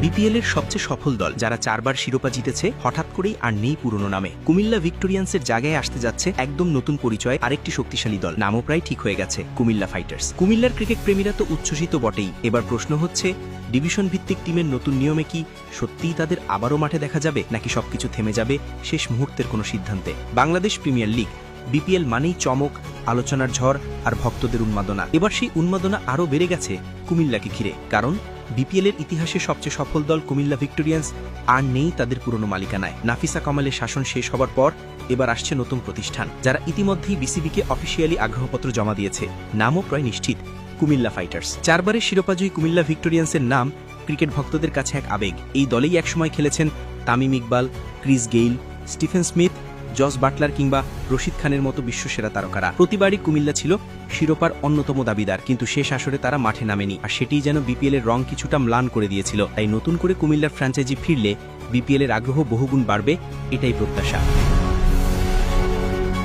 BPL এর সবচেয়ে সফল দল যারা 4 বার শিরোপা জিতেছে হঠাৎ করেই আর নেই পুরনো নামে। কুমিল্লা ভিক্টোরিয়ান্সের জায়গায় আসতে যাচ্ছে একদম নতুন পরিচয় আরেকটি শক্তিশালী দল, নামও প্রায় ঠিক হয়ে গেছে, কুমিল্লা ফাইটার্স। কুমিল্লার ক্রিকেট প্রেমীরা তো উচ্ছ্বসিত বটেই। এবার প্রশ্ন হচ্ছে, ডিভিশন ভিত্তিক টিমের নতুন নিয়মে কি সত্যিই তাদের আবারও মাঠে দেখা যাবে, নাকি সবকিছু থেমে যাবে শেষ মুহূর্তের কোনো সিদ্ধান্তে? বাংলাদেশ প্রিমিয়ার লিগ বিপিএল মানেই চমক, আলোচনার ঝড় আর ভক্তদের উন্মাদনা। এবার সেই উন্মাদনা আরও বেড়ে গেছে কুমিল্লাকে ঘিরে, কারণ বিপিএল এর ইতিহাসে সবচেয়ে সফল দল কুমিল্লা ভিক্টোরিয়ান্স আর নেই তাদের পুরনো মালিকানায়। নাফিসা কামালের শাসন শেষ হবার পর এবার আসছে নতুন প্রতিষ্ঠান, যারা ইতিমধ্যেই বিসিবিকে অফিসিয়ালি আগ্রহপত্র জমা দিয়েছে। নামও প্রায় নিশ্চিত, কুমিল্লা ফাইটার্স। 4 বারের শিরোপাজয়ী কুমিল্লা ভিক্টোরিয়ান্সের নাম ক্রিকেট ভক্তদের কাছে এক আবেগ। এই দলেই একসময় খেলেছেন Tamim Iqbal, Chris Gayle, Steven Smith, Jos Buttler কিংবা রশিদ খানের মতো বিশ্বসেরা তারকারা। প্রতিবারই কুমিল্লা ছিল শিরোপার অন্যতম দাবিদার, কিন্তু শেষ আসরে তারা মাঠে নামেনি, আর সেটিই যেন বিপিএল এর রং কিছুটা ম্লান করে দিয়েছিল। তাই নতুন করে কুমিল্লার ফ্র্যাঞ্চাইজি ফিরলে বিপিএল এর আগ্রহ বহুগুণ বাড়বে, এটাই প্রত্যাশা।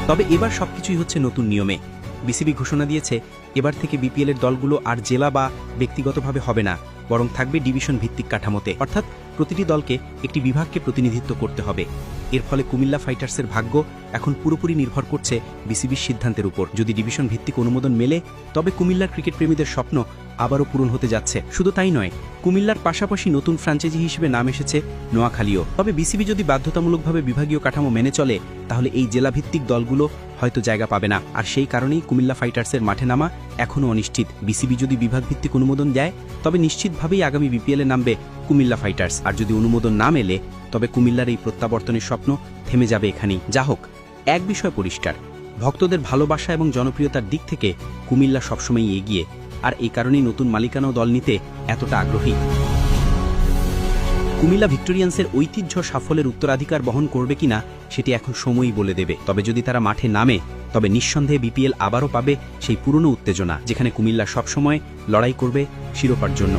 তবে এবার সবকিছুই হচ্ছে নতুন নিয়মে। বিসিবি ঘোষণা দিয়েছে, এবার থেকে বিপিএল এর দলগুলো আর জেলা বা ব্যক্তিগতভাবে হবে না, বরং থাকবে ডিভিশন ভিত্তিক কাঠামোতে, অর্থাৎ প্রতিটি দলকে একটি বিভাগকে প্রতিনিধিত্ব করতে হবে। এর ফলে কুমিল্লা ফাইটার্সের ভাগ্য এখন পুরোপুরি নির্ভর করছে বিসিবির সিদ্ধান্তের উপর। যদি ডিভিশন ভিত্তিক অনুমোদন মেলে, তবে কুমিল্লার ক্রিকেট প্রেমীদের স্বপ্ন আবারও পূরণ হতে যাচ্ছে। শুধু তাই নয়, কুমিল্লার পাশাপাশি নতুন ফ্র্যাঞ্চাইজি হিসেবে নাম এসেছে নোয়াখালীও। তবে বিসিবি যদি বাধ্যতামূলকভাবে বিভাগীয় কাঠামো মেনে চলে, তাহলে এই জেলাভিত্তিক দলগুলো হয়তো জায়গা পাবে না, আর সেই কারণেই কুমিল্লা ফাইটার্সের মাঠে নামা এখনও অনিশ্চিত। বিসিবি যদি বিভাগ ভিত্তিক অনুমোদন দেয়, তবে নিশ্চিতভাবেই আগামী বিপিএলে নামবে কুমিল্লা ফাইটার্স, আর যদি অনুমোদন না মেলে, তবে কুমিল্লার এই প্রত্যাবর্তনের স্বপ্ন থেমে যাবে এখানেই। যা হোক, এক বিষয় পরিষ্কার, ভক্তদের ভালোবাসা এবং জনপ্রিয়তার দিক থেকে কুমিল্লা সবসময়ই এগিয়ে, আর এই কারণেই নতুন মালিকানা দল নিতে এতটা আগ্রহী। কুমিল্লা ভিক্টোরিয়ান্সের ঐতিহ্য সাফল্যের উত্তরাধিকার বহন করবে কিনা সেটি এখন সময়ই বলে দেবে। তবে যদি তারা মাঠে নামে, তবে নিঃসন্দেহে বিপিএল আবারও পাবে সেই পুরনো উত্তেজনা, যেখানে কুমিল্লা সবসময় লড়াই করবে শিরোপার জন্য।